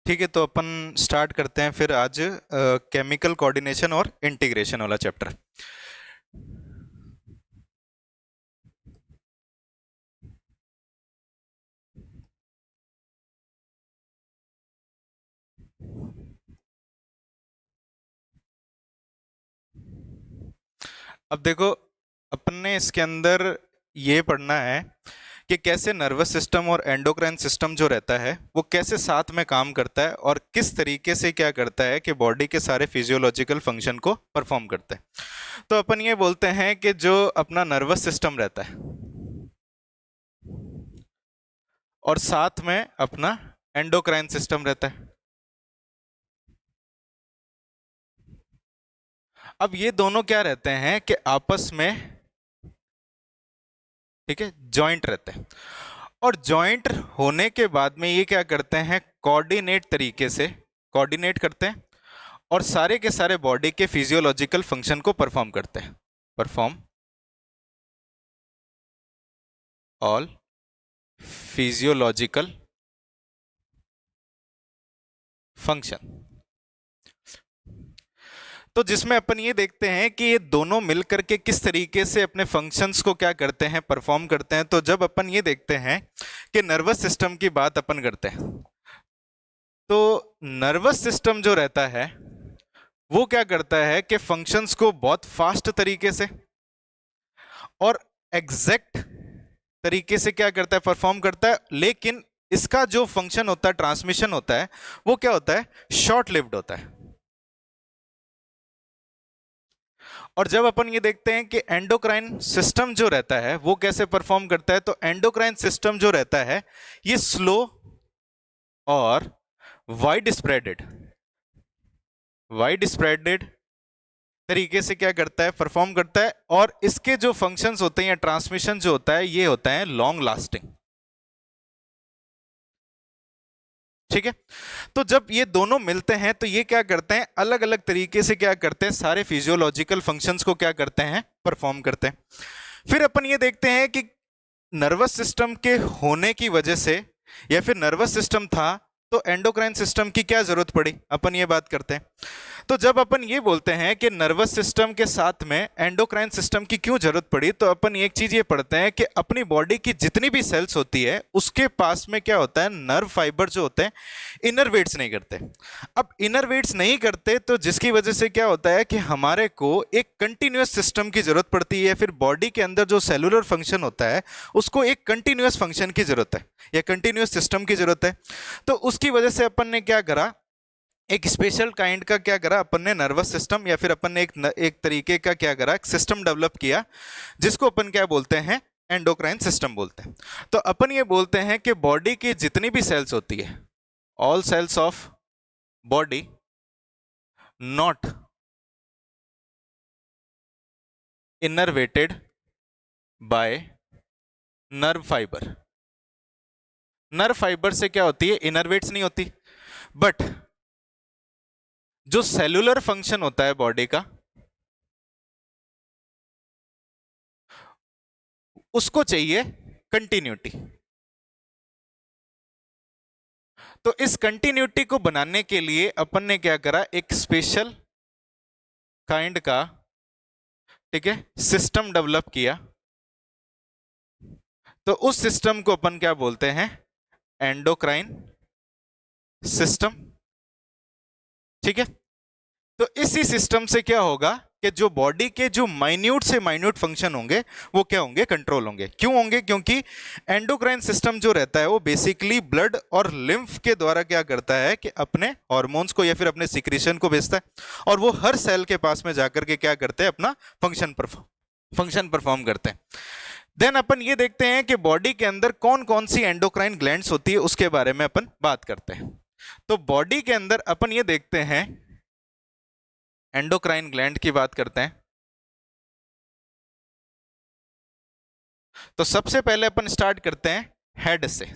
ठीक है, तो अपन स्टार्ट करते हैं फिर आज केमिकल कोऑर्डिनेशन और इंटीग्रेशन वाला चैप्टर। अब देखो, अपन ने इसके अंदर ये पढ़ना है कि कैसे नर्वस सिस्टम और एंडोक्राइन सिस्टम जो रहता है वो कैसे साथ में काम करता है और किस तरीके से क्या करता है कि बॉडी के सारे फिजियोलॉजिकल फंक्शन को परफॉर्म करता है। तो अपन ये बोलते हैं कि जो अपना नर्वस सिस्टम रहता है और साथ में अपना एंडोक्राइन सिस्टम रहता है। अब ये दोनों क्या रहते हैं कि आपस में, ठीक है, जॉइंट रहते हैं। और जॉइंट होने के बाद में ये क्या करते हैं, कोऑर्डिनेट तरीके से कोऑर्डिनेट करते हैं और सारे के सारे बॉडी के फिजियोलॉजिकल फंक्शन को परफॉर्म करते हैं। Perform all physiological function. तो जिसमें अपन ये देखते हैं कि ये दोनों मिलकर के किस तरीके से अपने फंक्शंस को क्या करते हैं, परफॉर्म करते हैं। तो जब अपन ये देखते हैं कि नर्वस सिस्टम की बात अपन करते हैं, तो नर्वस सिस्टम जो रहता है वो क्या करता है कि फंक्शंस को बहुत फास्ट तरीके से और एग्जैक्ट तरीके से क्या करता है, परफॉर्म करता है। लेकिन इसका जो फंक्शन होता है, ट्रांसमिशन होता है, वो क्या होता है, शॉर्ट लिव्ड होता है। और जब अपन ये देखते हैं कि एंडोक्राइन सिस्टम जो रहता है वो कैसे परफॉर्म करता है, तो एंडोक्राइन सिस्टम जो रहता है ये स्लो और वाइड स्प्रेडेड तरीके से क्या करता है, परफॉर्म करता है। और इसके जो फंक्शंस होते हैं या ट्रांसमिशन जो होता है ये होता है लॉन्ग लास्टिंग। ठीक है, तो जब ये दोनों मिलते हैं तो ये क्या करते हैं, अलग अलग तरीके से क्या करते हैं, सारे फिजियोलॉजिकल फंक्शंस को क्या करते हैं, परफॉर्म करते हैं। फिर अपन ये देखते हैं कि नर्वस सिस्टम के होने की वजह से, या फिर नर्वस सिस्टम था तो एंडोक्राइन सिस्टम की क्या जरूरत पड़ी, अपन ये बात करते हैं। तो जब अपन ये बोलते हैं कि नर्वस सिस्टम के साथ में एंडोक्राइन सिस्टम की क्यों जरूरत पड़ी, तो अपन एक चीज ये पढ़ते हैं कि अपनी बॉडी की जितनी भी सेल्स होती है उसके पास में क्या होता है, नर्व फाइबर जो होते हैं इनरवेट्स नहीं करते। अब इनरवेट्स नहीं करते तो जिसकी वजह से क्या होता है कि हमारे को एक कंटिन्यूअस सिस्टम की जरूरत पड़ती है। फिर बॉडी के अंदर जो सेलुलर फंक्शन होता है उसको एक कंटिन्यूअस फंक्शन की जरूरत है या कंटिन्यूअस सिस्टम की जरूरत है। तो उसकी वजह से अपन ने क्या करा, एक स्पेशल काइंड का क्या करा, अपन ने नर्वस सिस्टम या फिर अपन ने एक तरीके का क्या करा, एक सिस्टम डेवलप किया जिसको अपन क्या बोलते हैं, एंडोक्राइन सिस्टम बोलते हैं। तो अपन ये बोलते हैं कि बॉडी की जितनी भी सेल्स होती है, all cells of body not innervated by nerve fibre. Nerve fibre से क्या होती है, इनरवेट्स नहीं होती, बट जो सेलुलर फंक्शन होता है बॉडी का उसको चाहिए कंटिन्यूटी। तो इस कंटिन्यूटी को बनाने के लिए अपन ने क्या करा, एक स्पेशल काइंड का, ठीक है, सिस्टम डेवलप किया। तो उस सिस्टम को अपन क्या बोलते हैं, एंडोक्राइन सिस्टम। ठीक है, तो इसी सिस्टम से क्या होगा कि जो बॉडी के जो माइन्यूट से माइन्यूट फंक्शन होंगे वो क्या होंगे, कंट्रोल होंगे। क्यों होंगे, क्योंकि एंडोक्राइन सिस्टम जो रहता है वो बेसिकली ब्लड और लिम्फ के द्वारा क्या करता है कि अपने हॉर्मोन्स को या फिर अपने सिक्रीशन को भेजता है और वो हर सेल के पास में जाकर के क्या करते हैं, अपना फंक्शन परफॉर्म करते हैं। देन अपन ये देखते हैं कि बॉडी के अंदर कौन कौन सी एंडोक्राइन ग्लैंड्स होती है उसके बारे में अपन बात करते हैं। तो बॉडी के अंदर अपन ये देखते हैं, एंडोक्राइन ग्लैंड की बात करते हैं। तो सबसे पहले अपन स्टार्ट करते हैं हेड से।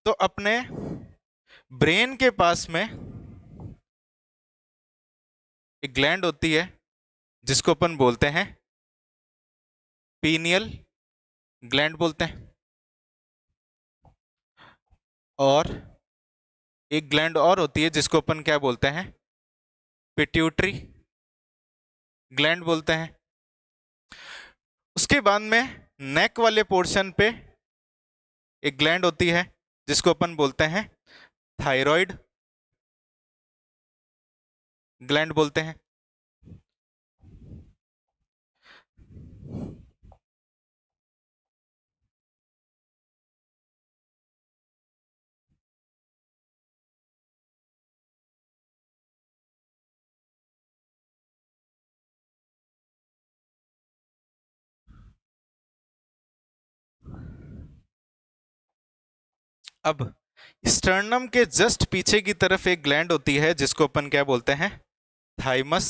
तो अपने ब्रेन के पास में एक ग्लैंड होती है जिसको अपन बोलते हैं पीनियल ग्लैंड बोलते हैं, और एक ग्लैंड और होती है जिसको अपन क्या बोलते हैं, पिट्यूटरी ग्लैंड बोलते हैं। उसके बाद में नेक वाले पोर्शन पे एक ग्लैंड होती है जिसको अपन बोलते हैं थायराइड ग्लैंड बोलते हैं। अब स्टर्नम के जस्ट पीछे की तरफ एक ग्लैंड होती है जिसको अपन क्या बोलते हैं, थाइमस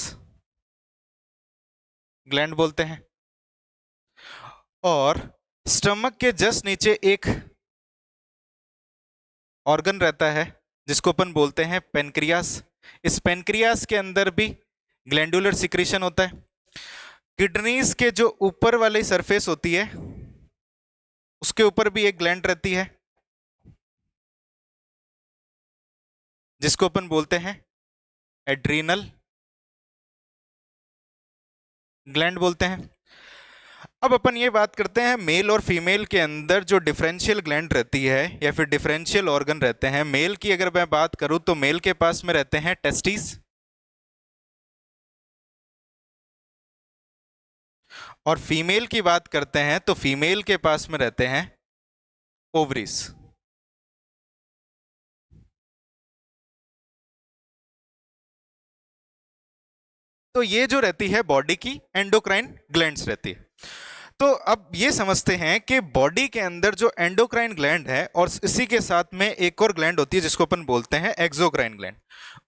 ग्लैंड बोलते हैं। और स्टमक के जस्ट नीचे एक ऑर्गन रहता है जिसको अपन बोलते हैं पेनक्रियास। इस पेनक्रियास के अंदर भी ग्लैंडुलर सिक्रीशन होता है। किडनीज के जो ऊपर वाली सरफेस होती है उसके ऊपर भी एक ग्लैंड रहती है जिसको अपन बोलते हैं एड्रीनल ग्लैंड बोलते हैं। अब अपन ये बात करते हैं मेल और फीमेल के अंदर जो डिफरेंशियल ग्लैंड रहती है या फिर डिफरेंशियल ऑर्गन रहते हैं। मेल की अगर मैं बात करूं तो मेल के पास में रहते हैं टेस्टिस, और फीमेल की बात करते हैं तो फीमेल के पास में रहते हैं ओवरीज। तो ये जो रहती है बॉडी की एंडोक्राइन ग्लैंड्स रहती है। तो अब ये समझते हैं कि बॉडी के अंदर जो एंडोक्राइन ग्लैंड है और इसी के साथ में एक और ग्लैंड होती है जिसको अपन बोलते हैं एक्सोक्राइन ग्लैंड,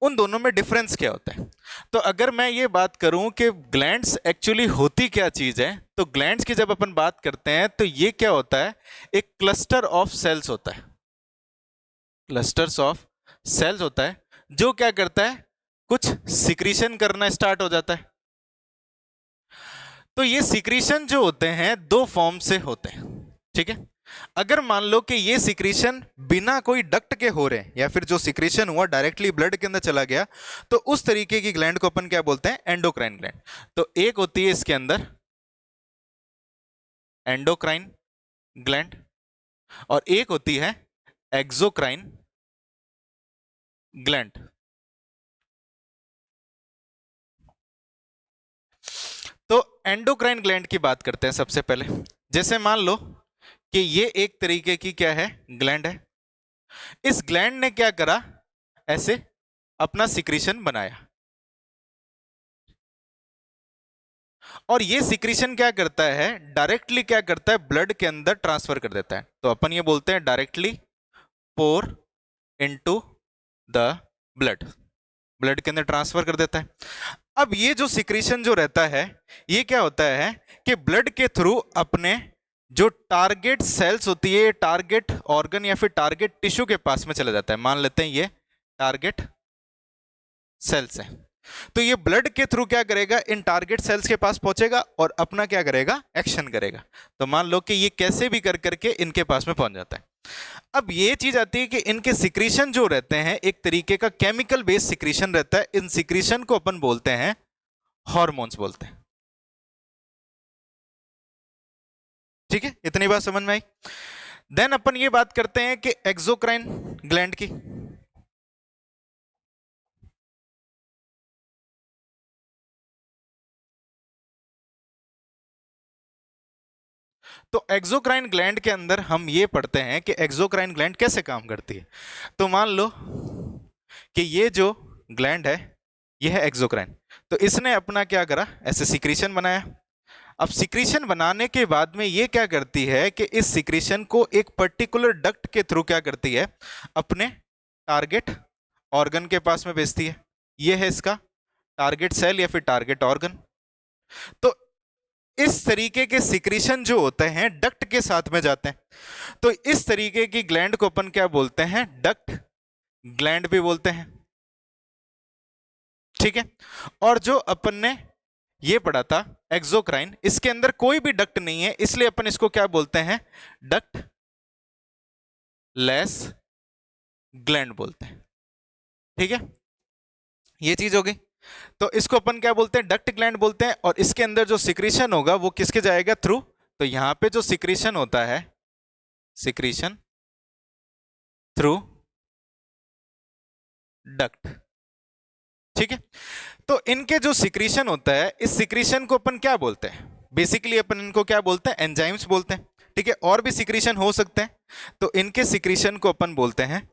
उन दोनों में डिफरेंस क्या होता है। तो अगर मैं ये बात करूं कि ग्लैंड्स एक्चुअली होती क्या चीज है, तो ग्लैंड्स की जब अपन बात करते हैं तो ये क्या होता है, एक क्लस्टर ऑफ सेल्स होता है, क्लस्टर्स ऑफ सेल्स होता है जो क्या करता है, कुछ सिक्रीशन करना स्टार्ट हो जाता है। तो ये सिक्रीशन जो होते हैं दो फॉर्म से होते हैं, ठीक है। अगर मान लो कि ये सिक्रीशन बिना कोई डक्ट के हो रहे हैं या फिर जो सिक्रीशन हुआ डायरेक्टली ब्लड के अंदर चला गया, तो उस तरीके की ग्लैंड को अपन क्या बोलते हैं, एंडोक्राइन ग्लैंड। तो एक होती है इसके अंदर एंडोक्राइन ग्लैंड और एक होती है एक्सोक्राइन ग्लैंड। तो एंडोक्राइन ग्लैंड की बात करते हैं सबसे पहले। जैसे मान लो कि ये एक तरीके की क्या है, ग्लैंड है। इस ग्लैंड ने क्या करा, ऐसे अपना सिक्रीशन बनाया, और ये सिक्रीशन क्या करता है, डायरेक्टली क्या करता है, ब्लड के अंदर ट्रांसफर कर देता है। तो अपन ये बोलते हैं directly pour into the blood, blood के अंदर ट्रांसफर कर देता है। अब ये जो सिक्रीशन जो रहता है ये क्या होता है कि ब्लड के थ्रू अपने जो टारगेट सेल्स होती है, टारगेट ऑर्गन या फिर टारगेट टिश्यू के पास में चला जाता है। मान लेते हैं ये टारगेट सेल्स है, तो ये ब्लड के थ्रू क्या करेगा, इन टारगेट सेल्स के पास पहुंचेगा और अपना क्या करेगा, एक्शन करेगा। तो मान लो कि ये कैसे भी कर करके इनके पास में पहुंच जाता है। अब ये चीज आती है कि इनके सिक्रीशन जो रहते हैं एक तरीके का केमिकल बेस्ड सिक्रीशन रहता है। इन सिक्रीशन को अपन बोलते हैं हॉर्मोन्स बोलते हैं, ठीक है। इतनी बात समझ में आई। देन अपन ये बात करते हैं कि एक्सोक्राइन ग्लैंड की। तो एक्सोक्राइन ग्लैंड के अंदर हम ये पढ़ते हैं कि एक्सोक्राइन ग्लैंड कैसे काम करती है। तो मान लो कि ये जो ग्लैंड है ये है एक्सोक्राइन, तो इसने अपना क्या करा, ऐसे सिक्रीशन बनाया। अब सिक्रीशन बनाने के बाद में ये क्या करती है कि इस सिक्रीशन को एक पर्टिकुलर डक्ट के थ्रू क्या करती है, अपने टारगेट ऑर्गन के पास में भेजती है। ये है इसका टारगेट सेल या फिर टारगेट ऑर्गन। तो इस तरीके के सिक्रीशन जो होते हैं डक्ट के साथ में जाते हैं। तो इस तरीके की ग्लैंड को अपन क्या बोलते हैं, डक्ट ग्लैंड भी बोलते हैं, ठीक है। और जो अपन ने ये पढ़ा था एक्सोक्राइन, इसके अंदर कोई भी डक्ट नहीं है, इसलिए अपन इसको क्या बोलते हैं, डक्ट लेस ग्लैंड बोलते हैं। ठीक है, ये चीज हो गई। तो इसको अपन क्या बोलते हैं, डक्ट ग्लैंड बोलते हैं। और इसके अंदर जो सिक्रीशन होगा वो किसके जाएगा, थ्रू। तो यहां पे जो सिक्रीशन होता है, सिक्रीशन थ्रू डक्ट। ठीक है, तो इनके जो सिक्रीशन होता है, इस सिक्रीशन को अपन क्या बोलते हैं, बेसिकली अपन इनको क्या बोलते हैं, एंजाइम्स बोलते हैं। ठीक है, और भी सिक्रीशन हो सकते हैं, तो इनके सिक्रीशन को अपन बोलते हैं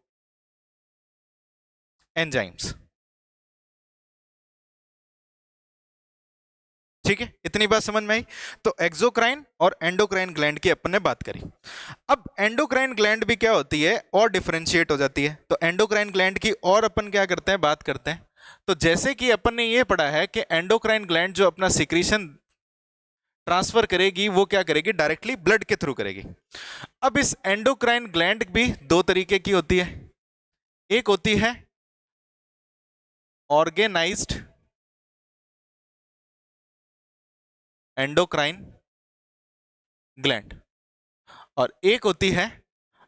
एंजाइम्स। ठीक है, इतनी बात समझ में आई। तो एक्सोक्राइन और एंडोक्राइन ग्लैंड की अपन ने बात करी। अब एंडोक्राइन ग्लैंड भी क्या होती है, और डिफरेंशिएट हो जाती है। तो एंडोक्राइन ग्लैंड की और अपन क्या करते हैं, बात करते हैं। तो जैसे कि अपन ने ये पढ़ा है कि एंडोक्राइन ग्लैंड जो अपना सिक्रीशन ट्रांसफर करेगी, वो क्या करेगी, डायरेक्टली ब्लड के थ्रू करेगी। अब इस एंडोक्राइन ग्लैंड भी दो तरीके की होती है। एक होती है ऑर्गेनाइज्ड एंडोक्राइन ग्लैंड, और एक होती है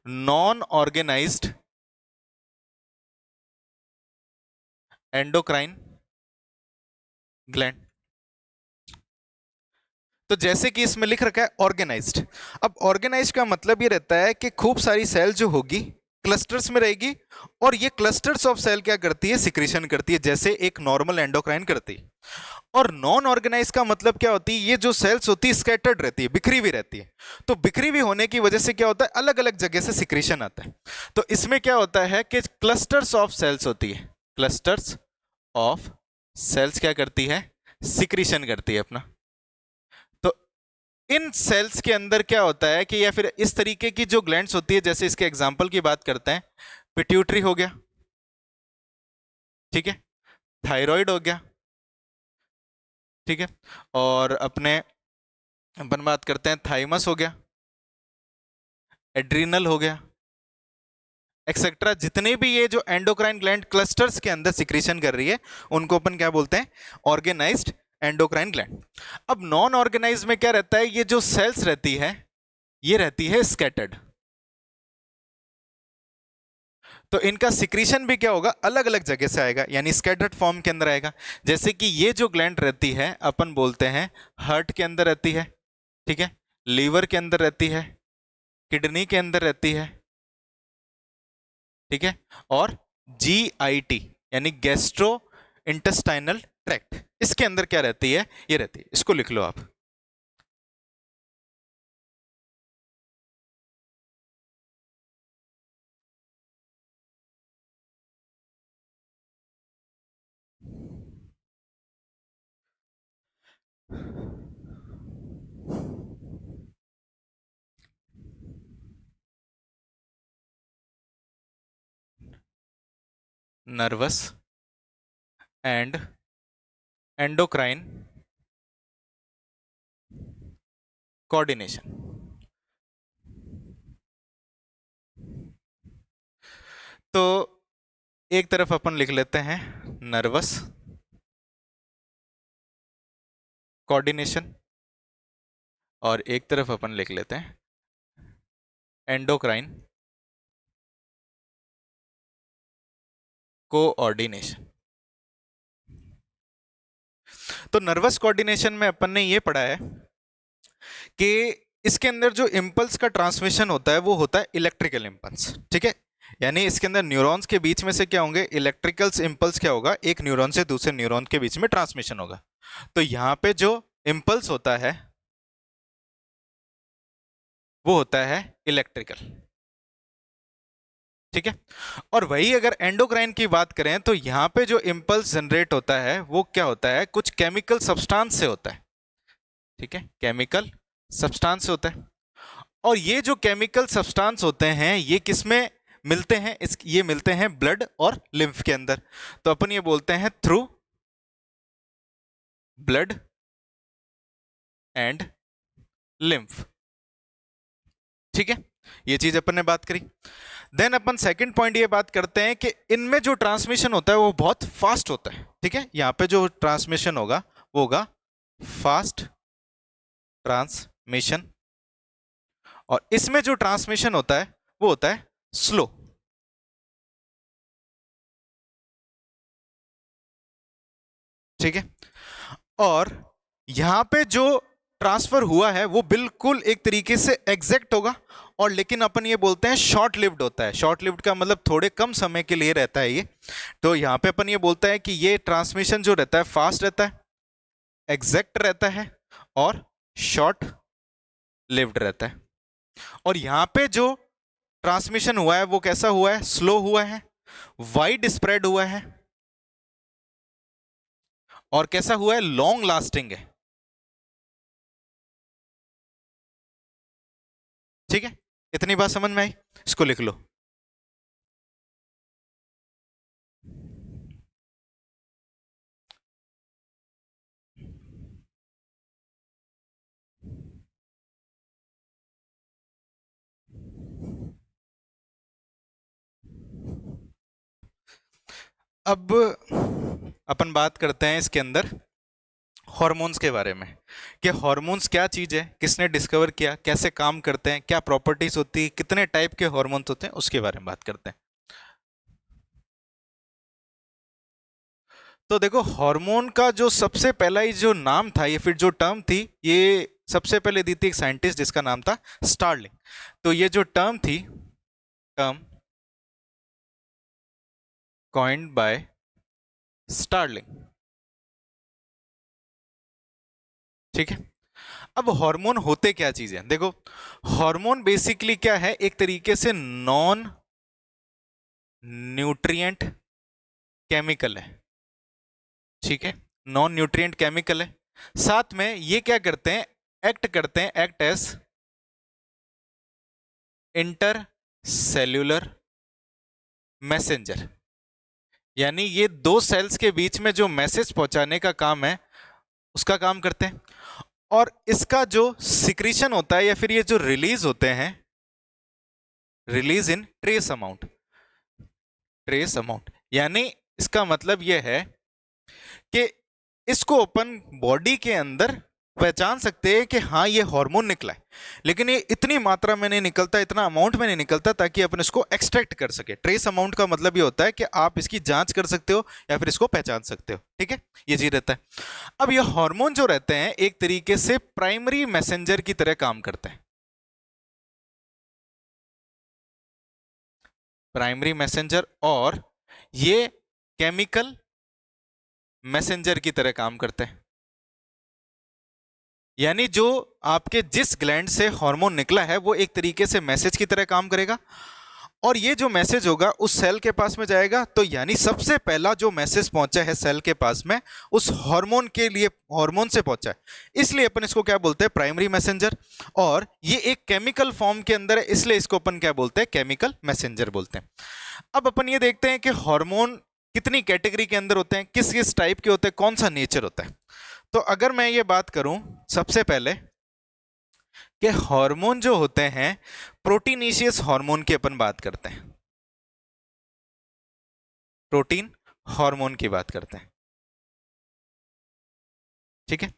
नॉन ऑर्गेनाइज्ड एंडोक्राइन ग्लैंड। तो जैसे कि इसमें लिख रखा है ऑर्गेनाइज्ड। अब ऑर्गेनाइज्ड का मतलब ये रहता है कि खूब सारी सेल जो होगी क्लस्टर्स में रहेगी, और ये क्लस्टर्स ऑफ सेल क्या करती है, सिक्रीशन करती है, जैसे एक नॉर्मल एंडोक्राइन करती है। और नॉन ऑर्गेनाइज का मतलब क्या होती है, ये जो सेल्स होती है स्कैटर्ड रहती है, बिखरी हुई रहती है। तो बिखरी हुई होने की वजह से क्या होता है, अलग अलग जगह से सिक्रीशन आता है। तो इसमें क्या होता है कि क्लस्टर्स ऑफ सेल्स होती है, क्लस्टर्स ऑफ सेल्स क्या करती है, सिक्रीशन करती है अपना। तो इन सेल्स के अंदर क्या होता है कि, या फिर इस तरीके की जो ग्लैंड्स होती है, जैसे इसके एग्जांपल की बात करते हैं, पिट्यूटरी हो गया, ठीक है, थायराइड हो गया, ठीक है, और अपने अपन बात करते हैं थाइमस हो गया, एड्रिनल हो गया, एक्सेट्रा। जितने भी ये जो एंडोक्राइन ग्लैंड क्लस्टर्स के अंदर सिक्रीशन कर रही है, उनको अपन क्या बोलते हैं, ऑर्गेनाइज्ड एंडोक्राइन ग्लैंड। अब नॉन ऑर्गेनाइज में क्या रहता है, ये जो सेल्स रहती है, ये रहती है स्कैटर्ड। तो इनका सिक्रीशन भी क्या होगा, अलग अलग जगह से आएगा, यानी स्कैटर्ड फॉर्म के अंदर आएगा। जैसे कि ये जो ग्लैंड रहती है, अपन बोलते हैं हार्ट के अंदर रहती है, ठीक है, लीवर के अंदर रहती है, किडनी के अंदर रहती है, ठीक है, और GIT यानी गैस्ट्रो इंटेस्टाइनल ट्रैक्ट, इसके अंदर क्या रहती है, ये रहती है। इसको लिख लो आप। Nervous and endocrine coordination. तो एक तरफ अपन लिख लेते हैं नर्वस कोऑर्डिनेशन, और एक तरफ अपन लिख लेते हैं एंडोक्राइन कोऑर्डिनेशन। तो नर्वस कोऑर्डिनेशन में अपन ने ये पढ़ा है कि इसके अंदर जो इंपल्स का ट्रांसमिशन होता है, वो होता है इलेक्ट्रिकल इंपल्स, ठीक है। यानी इसके अंदर न्यूरॉन्स के बीच में से क्या होंगे, इलेक्ट्रिकल इंपल्स क्या होगा, एक न्यूरॉन से दूसरे न्यूरॉन के बीच में ट्रांसमिशन होगा। तो यहां पे जो इंपल्स होता है वो होता है इलेक्ट्रिकल, ठीक है। और वही अगर एंडोक्राइन की बात करें, तो यहां पे जो इंपल्स जनरेट होता है वो क्या होता है, कुछ केमिकल सब्सटेंस से होता है, ठीक है, केमिकल सब्सटेंस से होता है। और ये जो केमिकल सब्सटेंस होते हैं, ये किसमें मिलते हैं, ये मिलते हैं ब्लड और लिम्फ के अंदर। तो अपन ये बोलते हैं थ्रू ब्लड एंड लिम्फ, ठीक है। ये चीज अपन ने बात करी। देन अपन सेकंड पॉइंट ये बात करते हैं कि इनमें जो ट्रांसमिशन होता है वो बहुत फास्ट होता है, ठीक है। यहाँ पे जो ट्रांसमिशन होगा वो होगा फास्ट ट्रांसमिशन, और इसमें जो ट्रांसमिशन होता है वो होता है स्लो। ठीक है, और यहां पे जो ट्रांसफर हुआ है वो बिल्कुल एक तरीके से एग्जैक्ट होगा, और लेकिन अपन ये बोलते हैं शॉर्ट लिव्ड होता है। शॉर्ट लिव्ड का मतलब थोड़े कम समय के लिए रहता है ये। तो यहां पे अपन ये बोलता है कि ये ट्रांसमिशन जो रहता है फास्ट रहता है, एग्जैक्ट रहता है और शॉर्ट लिव्ड रहता है। और यहां पे जो ट्रांसमिशन हुआ है वो कैसा हुआ है, स्लो हुआ है, वाइड स्प्रेड हुआ है, और कैसा हुआ है, लॉन्ग लास्टिंग है। ठीक है, इतनी बात समझ में आई, इसको लिख लो। अब अपन बात करते हैं इसके अंदर हॉर्मोन्स के बारे में, कि हॉर्मोन्स क्या चीज है, किसने डिस्कवर किया, कैसे काम करते हैं, क्या प्रॉपर्टीज होती है, कितने टाइप के हॉर्मोन्स होते हैं, उसके बारे में बात करते हैं। तो देखो, हार्मोन का जो सबसे पहला ही जो नाम था, या फिर जो टर्म थी, ये सबसे पहले दी थी एक साइंटिस्ट जिसका नाम था स्टार्लिंग। तो ये जो टर्म थी, टर्म कॉइन्ड बाय स्टार्लिंग। ठीक है, अब हार्मोन होते क्या चीज है, देखो हार्मोन बेसिकली क्या है, एक तरीके से नॉन न्यूट्रिएंट केमिकल है। ठीक है, नॉन न्यूट्रिएंट केमिकल है। साथ में ये क्या करते हैं, एक्ट करते हैं, act as inter cellular messenger. यानी ये दो सेल्स के बीच में जो मैसेज पहुंचाने का काम है उसका काम करते हैं। और इसका जो सिक्रीशन होता है, या फिर ये जो रिलीज होते हैं, रिलीज इन ट्रेस अमाउंट, यानी इसका मतलब यह है कि इसको अपन बॉडी के अंदर पहचान सकते हैं कि हाँ ये हार्मोन निकला है, लेकिन ये इतनी मात्रा में नहीं निकलता, इतना अमाउंट में नहीं निकलता ताकि अपन इसको एक्सट्रैक्ट कर सके। ट्रेस अमाउंट का मतलब ये होता है कि आप इसकी जांच कर सकते हो या फिर इसको पहचान सकते हो। ठीक है, ये चीज रहता है। अब ये हार्मोन जो रहते हैं एक तरीके से प्राइमरी मैसेंजर की तरह काम करते हैं। प्राइमरी मैसेंजर, और ये केमिकल मैसेंजर की तरह काम करते हैं। यानी जो आपके जिस ग्लैंड से हार्मोन निकला है वो एक तरीके से मैसेज की तरह काम करेगा, और ये जो मैसेज होगा उस सेल के पास में जाएगा। तो यानी सबसे पहला जो मैसेज पहुंचा है सेल के पास में उस हार्मोन के लिए, हार्मोन से पहुंचा है, इसलिए अपन इसको क्या बोलते हैं, प्राइमरी मैसेंजर। और ये एक केमिकल फॉर्म के अंदर है, इसलिए इसको अपन क्या बोलते हैं, केमिकल मैसेंजर बोलते हैं। अब अपन ये देखते हैं कि हार्मोन कितनी कैटेगरी के अंदर होते हैं, किस किस टाइप के होते हैं, कौन सा नेचर होता है। तो अगर मैं ये बात करूं सबसे पहले कि हार्मोन जो होते हैं, प्रोटीनेशियस हार्मोन की अपन बात करते हैं, प्रोटीन हार्मोन की बात करते हैं। ठीक है,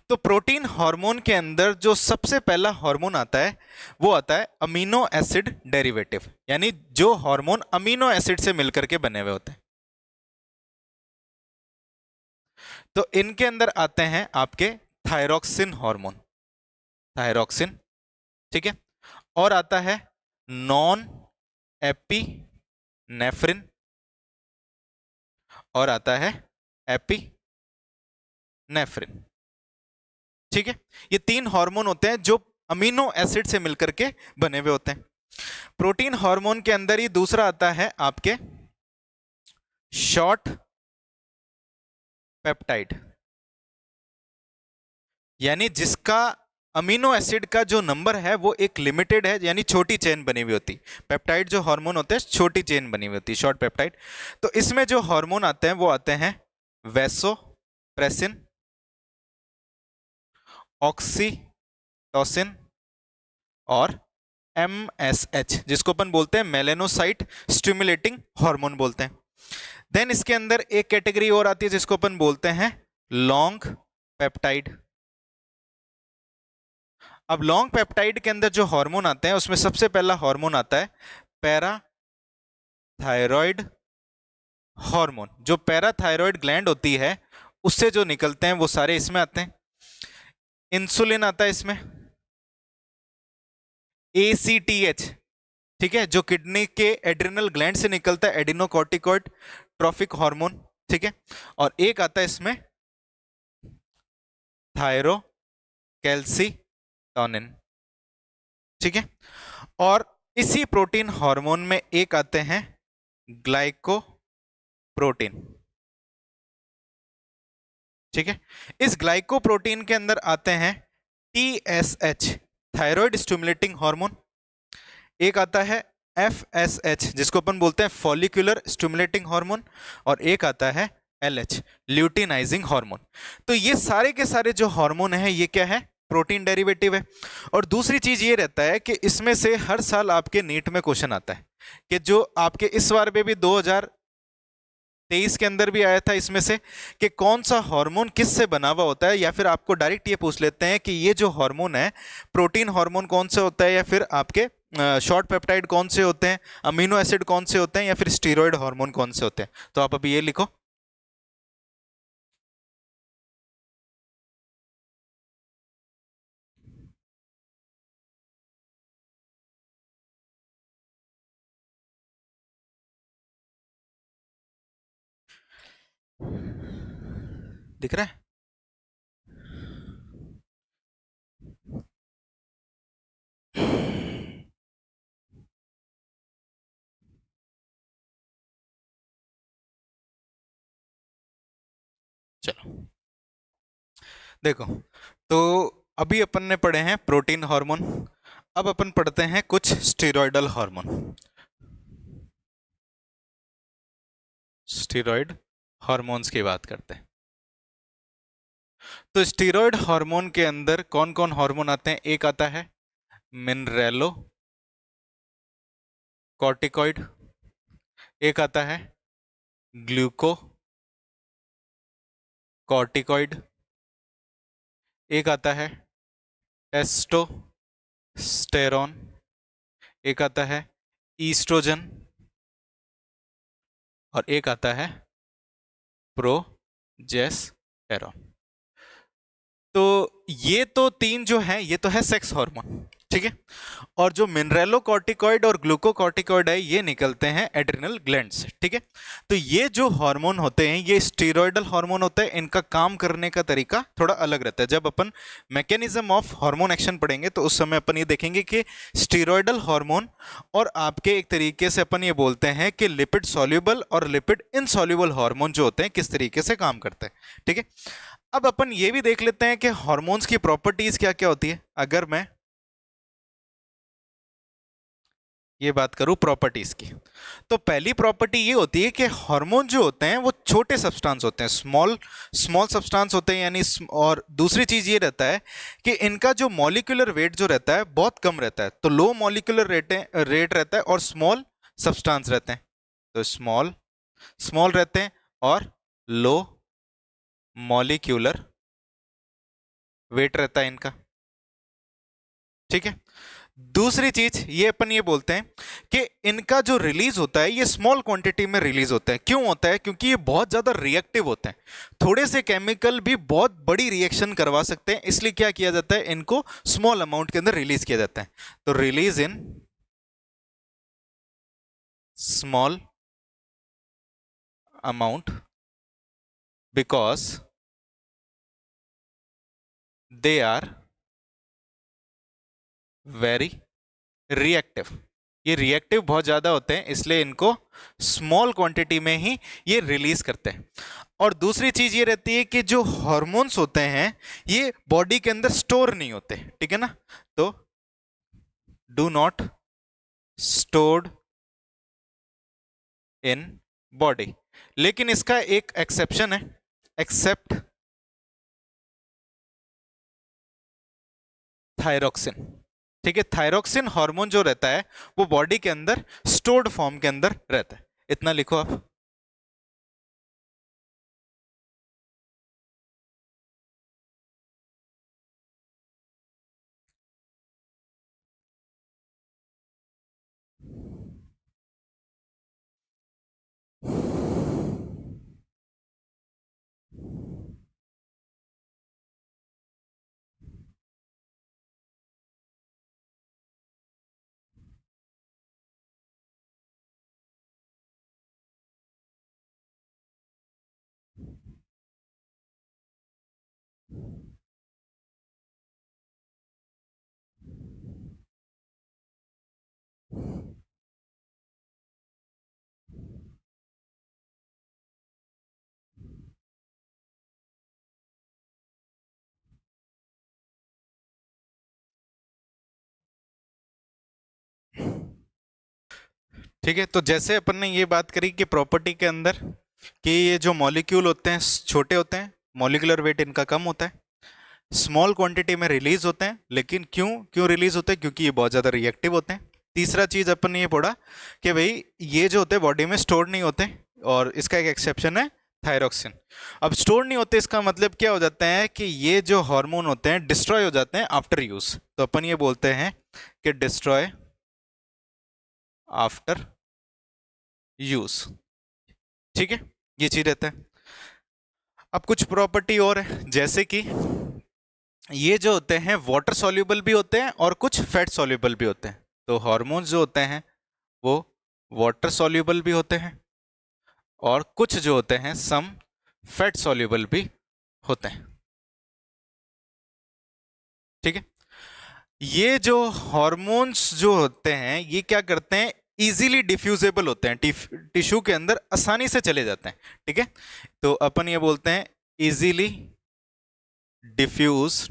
तो प्रोटीन हार्मोन के अंदर जो सबसे पहला हार्मोन आता है वो आता है अमीनो एसिड डेरिवेटिव, यानी जो हार्मोन अमीनो एसिड से मिलकर के बने हुए होते हैं। तो इनके अंदर आते हैं आपके थायरोक्सिन हार्मोन, थायरोक्सिन। ठीक है, और आता है नॉन एपिनेफ्रिन, और आता है एपिनेफ्रिन। ठीक है, ये तीन हार्मोन होते हैं जो अमीनो एसिड से मिलकर के बने हुए होते हैं। प्रोटीन हार्मोन के अंदर ही दूसरा आता है आपके शॉर्ट पेप्टाइड, यानी जिसका अमीनो एसिड का जो नंबर है वो एक लिमिटेड है, यानी छोटी चेन बनी हुई होती। पेप्टाइड जो हार्मोन होते हैं छोटी चेन बनी हुई होती, शॉर्ट पेप्टाइड। तो इसमें जो हार्मोन आते हैं वो आते हैं वैसोप्रेसिन, ऑक्सीटोसिन और MSH, जिसको अपन बोलते हैं मेलेनोसाइट स्टिमुलेटिंग हार्मोन बोलते हैं। देन इसके अंदर एक कैटेगरी और आती है जिसको अपन बोलते हैं लॉन्ग पेप्टाइड। अब लॉन्ग पेप्टाइड के अंदर जो हार्मोन आते हैं उसमें सबसे पहला हार्मोन आता है पैराथायरॉयड हार्मोन। जो पैराथायरॉयड ग्लैंड होती है उससे जो निकलते हैं वो सारे इसमें आते हैं। इंसुलिन आता है इसमें, ACTH, ठीक है, जो किडनी के एड्रिनल ग्लैंड से निकलता है, एडिनोकॉर्टिकॉइड ट्रॉफिक हार्मोन, ठीक है। और एक आता है इसमें थायरोकैल्सिटोनिन, ठीक है। और इसी प्रोटीन हार्मोन में एक आते हैं ग्लाइकोप्रोटीन, ठीक है। इस ग्लाइकोप्रोटीन के अंदर आते हैं TSH, थायराइड स्टिमुलेटिंग हार्मोन। एक आता है FSH, जिसको अपन बोलते हैं फॉलिकुलर स्टिमुलेटिंग हार्मोन। और एक आता है LH, ल्यूटिनाइजिंग हार्मोन। तो ये सारे के सारे जो हार्मोन है ये क्या है, प्रोटीन डेरिवेटिव है। और दूसरी चीज ये रहता है कि इसमें से हर साल आपके नीट में क्वेश्चन आता है कि जो आपके इस बार में भी 2023 के अंदर भी आया था इसमें से कि कौन सा हार्मोन किस से बना हुआ होता है, या फिर आपको डायरेक्ट ये पूछ लेते हैं कि ये जो हार्मोन है प्रोटीन हार्मोन कौन से होता है, या फिर आपके शॉर्ट पेप्टाइड कौन से होते हैं, अमीनो एसिड कौन से होते हैं, या फिर स्टीरॉयड हार्मोन कौन से होते हैं। तो आप अभी ये लिखो। दिख रहा है? चलो देखो, तो अभी अपन ने पढ़े हैं प्रोटीन हार्मोन, अब अपन पढ़ते हैं कुछ स्टेरॉयडल हार्मोन। स्टेरॉयड हार्मोन्स की बात करते हैं। तो स्टेरॉयड हार्मोन के अंदर कौन कौन हार्मोन आते हैं? एक आता है मिनरेलो कॉर्टिकॉइड, एक आता है ग्लूको कॉर्टिकॉइड, एक आता है टेस्टोस्टेरोन, एक आता है ईस्ट्रोजन, और एक आता है प्रोजेस्टेरोन। तो ये तो तीन जो है ये तो है सेक्स हार्मोन, ठीक है। और जो मिनरेलो कॉर्टिकॉइड और ग्लूकोकॉर्टिकॉइड है ये निकलते हैं एड्रिनल ग्लैंड से, ठीक है। तो ये जो हार्मोन होते हैं ये स्टेरॉयडल हार्मोन होता है। इनका काम करने का तरीका थोड़ा अलग रहता है। जब अपन मैकेनिज्म ऑफ हार्मोन एक्शन पढ़ेंगे तो उस समय अपन ये देखेंगे कि स्टेरॉयडल हार्मोन और आपके एक तरीके से अपन ये बोलते हैं कि लिपिड सॉल्युबल और लिपिड इनसॉल्युबल हार्मोन जो होते हैं किस तरीके से काम करते हैं, ठीक है। अब अपन ये भी देख लेते हैं कि हार्मोन्स की प्रॉपर्टीज क्या क्या होती है। अगर मैं ये बात करूं प्रॉपर्टीज की, तो पहली प्रॉपर्टी ये होती है कि हार्मोन जो होते हैं वो छोटे सब्सटेंस होते हैं, स्मॉल स्मॉल सब्सटेंस होते हैं यानी। और दूसरी चीज ये रहता है कि इनका जो मॉलिक्यूलर वेट जो रहता है बहुत कम रहता है। तो लो मॉलिक्यूलर रेट रहता है और स्मॉल सब्सटेंस रहते हैं। तो स्मॉल स्मॉल रहते हैं और लो मॉलिक्यूलर वेट रहता है इनका, ठीक है। दूसरी चीज ये अपन ये बोलते हैं कि इनका जो रिलीज होता है ये स्मॉल क्वांटिटी में रिलीज होता है। क्यों होता है? क्योंकि ये बहुत ज्यादा रिएक्टिव होते हैं। थोड़े से केमिकल भी बहुत बड़ी रिएक्शन करवा सकते हैं, इसलिए क्या किया जाता है, इनको स्मॉल अमाउंट के अंदर रिलीज किया जाता है। तो release in small amount because they are very reactive. ये रिएक्टिव बहुत ज्यादा होते हैं इसलिए इनको स्मॉल क्वांटिटी में ही ये रिलीज करते हैं। और दूसरी चीज ये रहती है कि जो हार्मोन्स होते हैं ये बॉडी के अंदर स्टोर नहीं होते, ठीक है ना। तो do not stored in body. लेकिन इसका एक एक्सेप्शन है, एक्सेप्ट थायरोक्सिन, ठीक है। थायरोक्सिन हार्मोन जो रहता है वो बॉडी के अंदर स्टोर्ड फॉर्म के अंदर रहता है। इतना लिखो आप। ठीक है, तो जैसे अपन ने ये बात करी कि प्रॉपर्टी के अंदर कि ये जो मॉलिक्यूल होते हैं छोटे होते हैं, मॉलिक्यूलर वेट इनका कम होता है, स्मॉल क्वांटिटी में रिलीज होते हैं, लेकिन क्यों क्यों रिलीज होते हैं? क्योंकि ये बहुत ज़्यादा रिएक्टिव होते हैं। तीसरा चीज़ अपन ने ये पढ़ा कि भाई ये जो होते हैं बॉडी में स्टोर नहीं होते, और इसका एक एक्सेप्शन है थायरोक्सिन। अब स्टोर नहीं होते इसका मतलब क्या हो जाता है कि ये जो हार्मोन होते हैं डिस्ट्रॉय हो जाते हैं आफ्टर यूज, तो अपन ये बोलते हैं कि डिस्ट्रॉय आफ्टर यूज। ठीक है, ये चीज रहता है। अब कुछ प्रॉपर्टी और है, जैसे कि ये जो होते हैं वाटर सॉल्युबल भी होते हैं और कुछ फैट सॉल्युबल भी होते हैं। तो हार्मोन्स जो होते हैं वो वाटर सॉल्युबल भी होते हैं और कुछ जो होते हैं सम फैट सॉल्युबल भी होते हैं। ठीक है, ये जो हार्मोन्स जो होते हैं ये क्या करते हैं, इजीली डिफ्यूजेबल होते हैं, टिश्यू के अंदर आसानी से चले जाते हैं। ठीक है, तो अपन ये बोलते हैं easily diffuse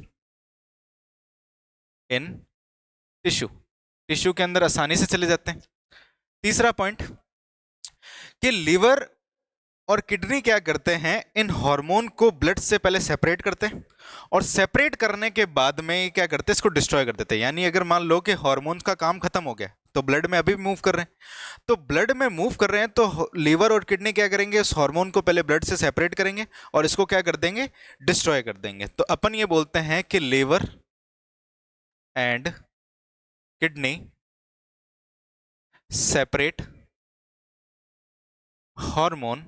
in tissue, tissue के अंदर आसानी से चले जाते हैं। तीसरा पॉइंट कि लिवर और किडनी क्या करते हैं, इन हार्मोन को ब्लड से पहले सेपरेट करते हैं और सेपरेट करने के बाद में क्या करते हैं, इसको डिस्ट्रॉय कर देते हैं। यानी अगर मान लो कि हार्मोन्स का काम खत्म हो गया तो ब्लड में अभी मूव कर रहे हैं, तो ब्लड में मूव कर रहे हैं तो लीवर और किडनी क्या करेंगे, उस हार्मोन को पहले ब्लड से सेपरेट करेंगे और इसको क्या कर देंगे, डिस्ट्रॉय कर देंगे। तो अपन ये बोलते हैं कि liver and kidney separate hormone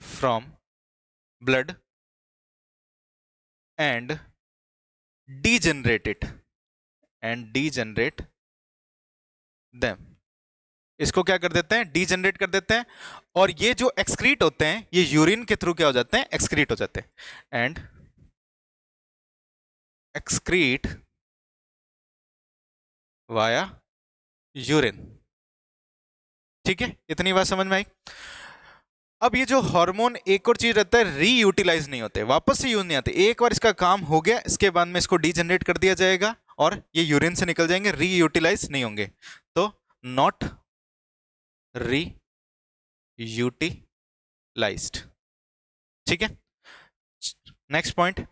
from blood and degenerate it and degenerate them। इसको क्या कर देते हैं, डीजनरेट कर देते हैं, और ये जो एक्सक्रीट होते हैं ये यूरिन के थ्रू क्या हो जाते हैं, एक्सक्रीट हो जाते हैं एंड एक्सक्रीट वाया यूरिन। ठीक है, इतनी बात समझ में आई। अब ये जो हार्मोन एक और चीज रहता है, रीयूटिलाइज नहीं होते, वापस से यूज नहीं आते। एक बार इसका काम हो गया इसके बाद में इसको डीजनरेट कर दिया जाएगा और ये यूरिन से निकल जाएंगे, रीयूटिलाइज नहीं होंगे। तो नॉट रीयूटिलाइज्ड। ठीक है, नेक्स्ट पॉइंट,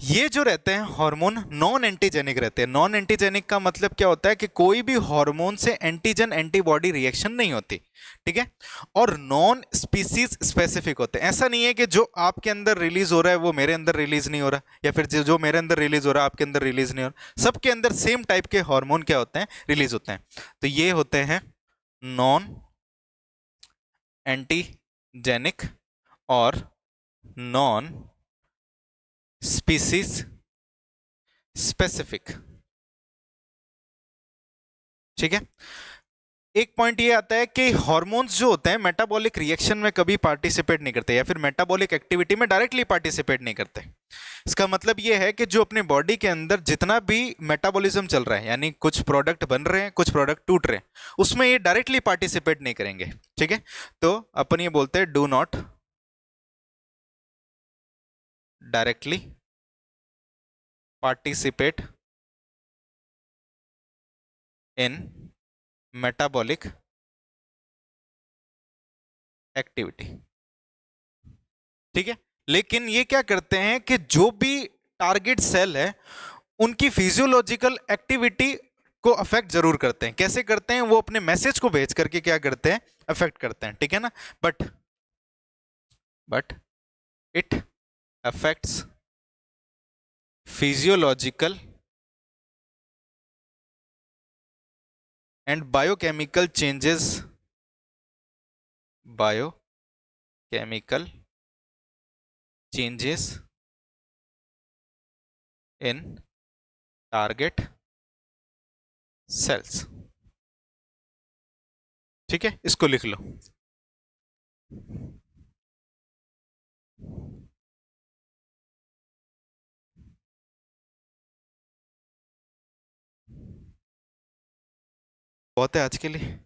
ये जो रहते हैं हार्मोन नॉन एंटीजेनिक रहते हैं। नॉन एंटीजेनिक का मतलब क्या होता है कि कोई भी हार्मोन से एंटीजन एंटीबॉडी रिएक्शन नहीं होती। ठीक है, और नॉन स्पीसीज स्पेसिफिक होते हैं। ऐसा नहीं है कि जो आपके अंदर रिलीज हो रहा है वो मेरे अंदर रिलीज नहीं हो रहा, या फिर जो मेरे अंदर रिलीज हो रहा है आपके अंदर रिलीज नहीं हो रहा। सबके अंदर सेम टाइप के हार्मोन क्या होते हैं, रिलीज होते हैं। तो ये होते हैं नॉन एंटीजेनिक और नॉन स्पीसीज स्पेसिफिक। ठीक है, एक पॉइंट ये आता है कि हार्मोन्स जो होते हैं मेटाबॉलिक रिएक्शन में कभी पार्टिसिपेट नहीं करते, या फिर मेटाबॉलिक एक्टिविटी में डायरेक्टली पार्टिसिपेट नहीं करते। इसका मतलब ये है कि जो अपने बॉडी के अंदर जितना भी मेटाबॉलिज्म चल रहा है, यानी कुछ प्रोडक्ट बन रहे हैं कुछ प्रोडक्ट टूट रहे हैं, उसमें ये डायरेक्टली पार्टिसिपेट नहीं करेंगे। ठीक है, तो अपन ये बोलते हैं do not directly participate in metabolic activity. ठीक है, लेकिन ये क्या करते हैं कि जो भी टारगेट सेल है उनकी फिजियोलॉजिकल एक्टिविटी को अफेक्ट जरूर करते हैं। कैसे करते हैं, वो अपने मैसेज को भेज करके क्या करते हैं, अफेक्ट करते हैं। ठीक है ना, but it affects physiological and biochemical changes, biochemical changes in target cells. ठीक है, इसको लिख लो। बहुत है आज के लिए।